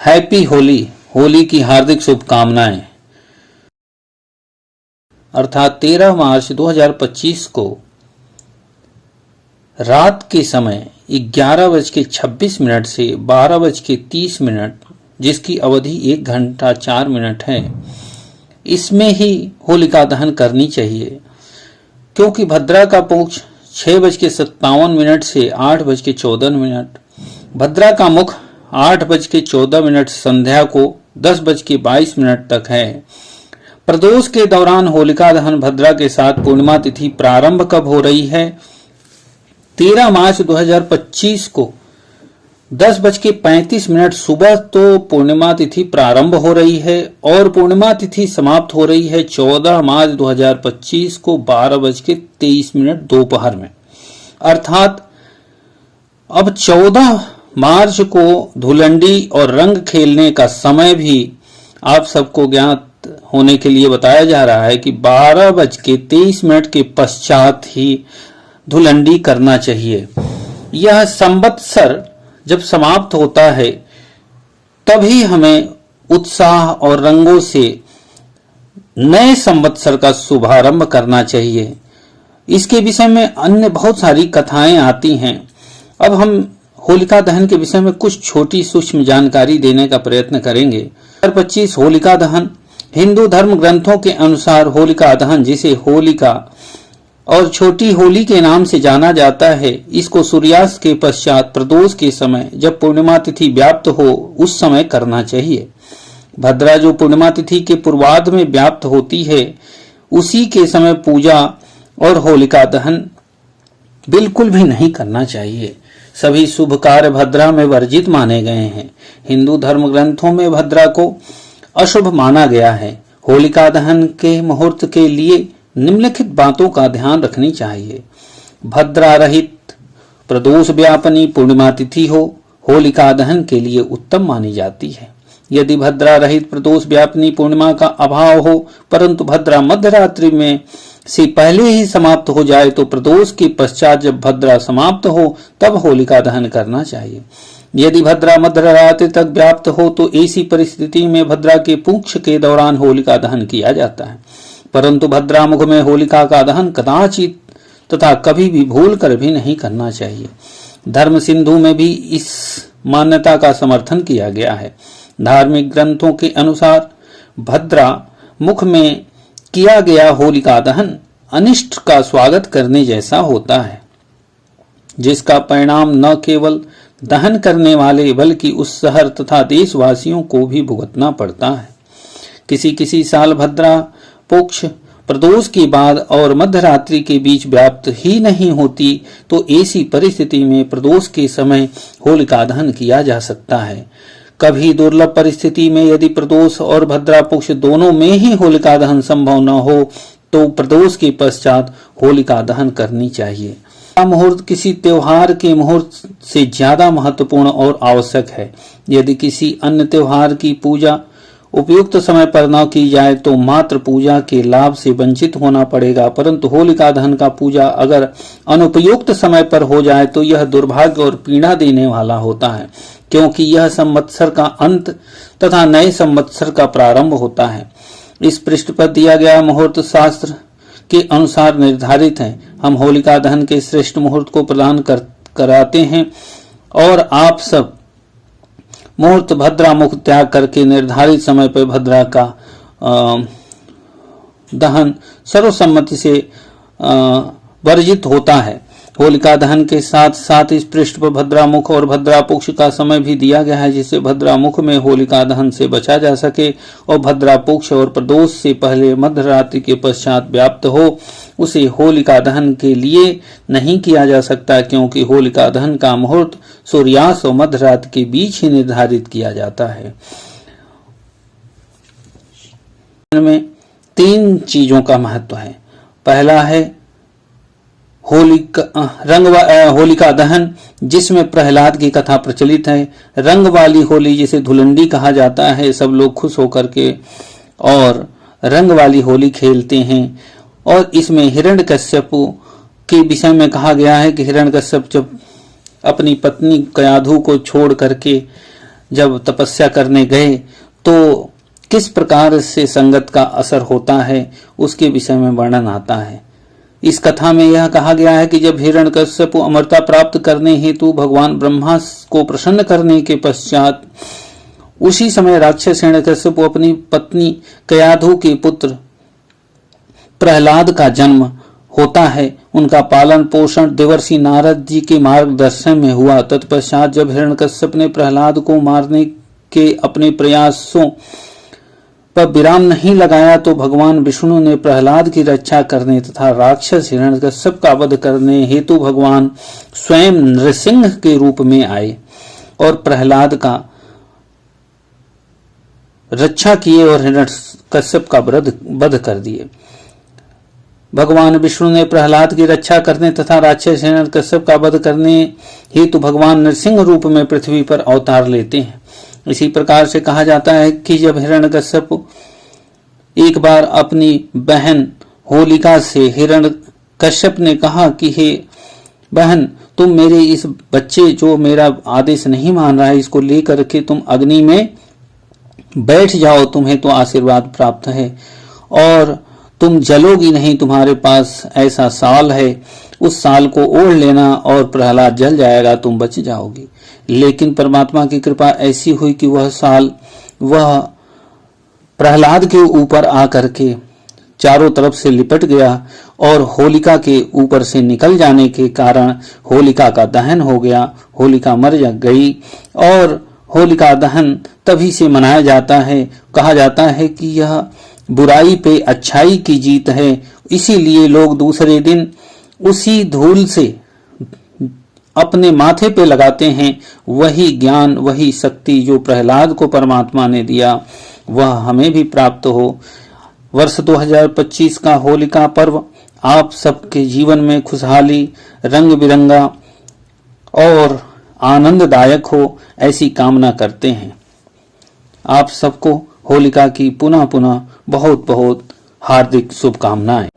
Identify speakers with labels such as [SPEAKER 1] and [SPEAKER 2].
[SPEAKER 1] Happy Holi, Holi की हार्दिक शुभकामनाएं। अर्थात 13 मार्च 2025 को रात के समय 11:26 से 12:30, जिसकी अवधि 1 घंटा 4 मिनट है, इसमें ही होलिका दहन करनी चाहिए, क्योंकि भद्रा का पक्ष 6:57 से 8:14, भद्रा का मुख 8:14 संध्या को 10:22 तक है। प्रदोष के दौरान होलिका दहन भद्रा के साथ पूर्णिमा तिथि प्रारंभ कब हो रही है? 13 मार्च 2025 को 10:35 सुबह तो पूर्णिमा तिथि प्रारंभ हो रही है और पूर्णिमा तिथि समाप्त हो रही है 14 मार्च 2025 को 12:23 दोपहर में। अर्थात अब 14 मार्च को धुलंडी और रंग खेलने का समय भी आप सबको ज्ञात होने के लिए बताया जा रहा है कि 12:23 के पश्चात ही धुलंडी करना चाहिए। यह संवत्सर जब समाप्त होता है तभी हमें उत्साह और रंगों से नए संवत्सर का शुभारंभ करना चाहिए। इसके विषय में अन्य बहुत सारी कथाएं आती हैं। अब हम होलिका दहन के विषय में कुछ छोटी सूक्ष्म जानकारी देने का प्रयत्न करेंगे। 25 होलिका दहन। हिंदू धर्म ग्रंथों के अनुसार होलिका दहन, जिसे होलिका और छोटी होली के नाम से जाना जाता है, इसको सूर्यास्त के पश्चात प्रदोष के समय जब पूर्णिमा तिथि व्याप्त हो उस समय करना चाहिए। भद्रा जो पूर्णिमा तिथि के पूर्वार्ध में व्याप्त होती है, उसी के समय पूजा और होलिका दहन बिल्कुल भी नहीं करना चाहिए। सभी शुभ कार्य भद्रा में वर्जित माने गए हैं। हिंदू धर्म ग्रंथों में भद्रा को अशुभ माना गया है। होलिका दहन के मुहूर्त के लिए निम्नलिखित बातों का ध्यान रखनी चाहिए। भद्रा रहित प्रदोष व्यापनी पूर्णिमा तिथि हो, होलिका दहन के लिए उत्तम मानी जाती है। यदि भद्रा रहित प्रदोष व्यापनी पूर्णिमा का अभाव हो परंतु भद्रा मध्यरात्रि में से पहले ही समाप्त हो जाए तो प्रदोष के पश्चात जब भद्रा समाप्त हो तब होलिका दहन करना चाहिए। यदि भद्रा मध्यरात्रि तक व्याप्त हो तो ऐसी परिस्थिति में भद्रा के पुंक्ष के दौरान होलिका दहन किया जाता है, परंतु भद्रा मुख में होलिका का दहन कदाचित तथा कभी भी भूल कर भी नहीं करना चाहिए। धर्म सिंधु में भी इस मान्यता का समर्थन किया गया है। धार्मिक ग्रंथों के अनुसार भद्रा मुख में किया गया होलिका दहन अनिष्ट का स्वागत करने जैसा होता है, जिसका परिणाम न केवल दहन करने वाले बल्कि उस शहर तथा देशवासियों को भी भुगतना पड़ता है। किसी साल भद्रा पक्ष प्रदोष के बाद और मध्यरात्रि के बीच व्याप्त ही नहीं होती तो ऐसी परिस्थिति में प्रदोष के समय होलिका दहन किया जा सकता है। कभी दुर्लभ परिस्थिति में यदि प्रदोष और भद्रा पक्ष दोनों में ही होलिका दहन संभव न हो तो प्रदोष के पश्चात होलिका दहन करनी चाहिए। मुहूर्त किसी त्योहार के मुहूर्त से ज्यादा महत्वपूर्ण और आवश्यक है। यदि किसी अन्य त्योहार की पूजा उपयुक्त समय पर न की जाए तो मात्र पूजा के लाभ से वंचित होना पड़ेगा, परंतु होलिका दहन का पूजा अगर अनुपयुक्त समय पर हो जाए तो यह दुर्भाग्य और पीड़ा देने वाला होता है, क्योंकि यह संवत्सर का अंत तथा नए संवत्सर का प्रारंभ होता है। इस पृष्ठ पर दिया गया मुहूर्त शास्त्र के अनुसार निर्धारित है। हम होलिका दहन के श्रेष्ठ मुहूर्त को प्रदान कराते हैं और आप सब मुहूर्त भद्रा मुख त्याग करके निर्धारित समय पर भद्रा का दहन सर्वसम्मति से वर्जित होता है। होलिका दहन के साथ साथ इस पृष्ठ पर भद्रा मुख और भद्रा पक्ष का समय भी दिया गया है, जिससे भद्रा मुख में होलिका दहन से बचा जा सके और भद्रा पक्ष और प्रदोष से पहले मध्यरात्रि के पश्चात व्याप्त हो उसे होलिका दहन के लिए नहीं किया जा सकता, क्योंकि होलिका दहन का मुहूर्त सूर्यास्त और मध्यरात्रि के बीच ही निर्धारित किया जाता है। में 3 चीजों का महत्व है। पहला है होलिका दहन, जिसमें प्रहलाद की कथा प्रचलित है। रंग वाली होली जिसे धुलंडी कहा जाता है, सब लोग खुश होकर के और रंग वाली होली खेलते हैं। और इसमें हिरण्यकश्यप के विषय में कहा गया है कि हिरण्यकश्यप जब अपनी पत्नी कयाधु को छोड़ करके जब तपस्या करने गए तो किस प्रकार से संगत का असर होता है उसके विषय में वर्णन आता है। इस कथा में यह कहा गया है कि जब हिरण्यकश्यप अमरता प्राप्त करने हेतु भगवान ब्रह्मा को प्रसन्न करने के पश्चात उसी समय राक्षस हिरण्यकश्यप अपनी पत्नी कयाधु के पुत्र प्रहलाद का जन्म होता है। उनका पालन पोषण देवर्षि नारद जी के मार्गदर्शन में हुआ। तत्पश्चात जब हिरण्यकश्यप ने प्रहलाद को मारने के अपने प्रयासों पर विराम नहीं लगाया तो भगवान विष्णु ने प्रहलाद की रक्षा करने तथा राक्षस हिरण्यकश्यप का वध करने हेतु भगवान स्वयं नृसिंह के रूप में आए और प्रहलाद का रक्षा किए और हिरण्यकश्यप का वध कर दिए। भगवान विष्णु ने प्रहलाद की रक्षा करने तथा राक्षस हिरण्यकश्यप का वध करने हेतु भगवान नरसिंह रूप में पृथ्वी पर अवतार लेते हैं। इसी प्रकार से कहा जाता है कि जब हिरण्यकश्यप एक बार अपनी बहन होलिका से हिरण्यकश्यप ने कहा कि हे बहन, तुम मेरे इस बच्चे जो मेरा आदेश नहीं मान रहा है इसको लेकर के तुम अग्नि में बैठ जाओ, तुम्हें तो आशीर्वाद प्राप्त है और तुम जलोगी नहीं, तुम्हारे पास ऐसा साल है, उस साल को ओढ़ लेना और प्रहलाद जल जाएगा, तुम बच जाओगी। लेकिन परमात्मा की कृपा ऐसी हुई कि वह साल वह प्रहलाद के ऊपर आकर के चारों तरफ से लिपट गया और होलिका के ऊपर से निकल जाने के कारण होलिका का दहन हो गया। होलिका मर गई और होलिका दहन तभी से मनाया जाता है। कहा जाता है कि यह बुराई पे अच्छाई की जीत है, इसीलिए लोग दूसरे दिन उसी धूल से अपने माथे पे लगाते हैं। वही ज्ञान, वही शक्ति जो प्रहलाद को परमात्मा ने दिया वह हमें भी प्राप्त हो। वर्ष 2025 का होलिका पर्व आप सबके जीवन में खुशहाली, रंग बिरंगा और आनंददायक हो, ऐसी कामना करते हैं। आप सबको होलिका की पुनः पुनः बहुत बहुत हार्दिक शुभकामनाएं।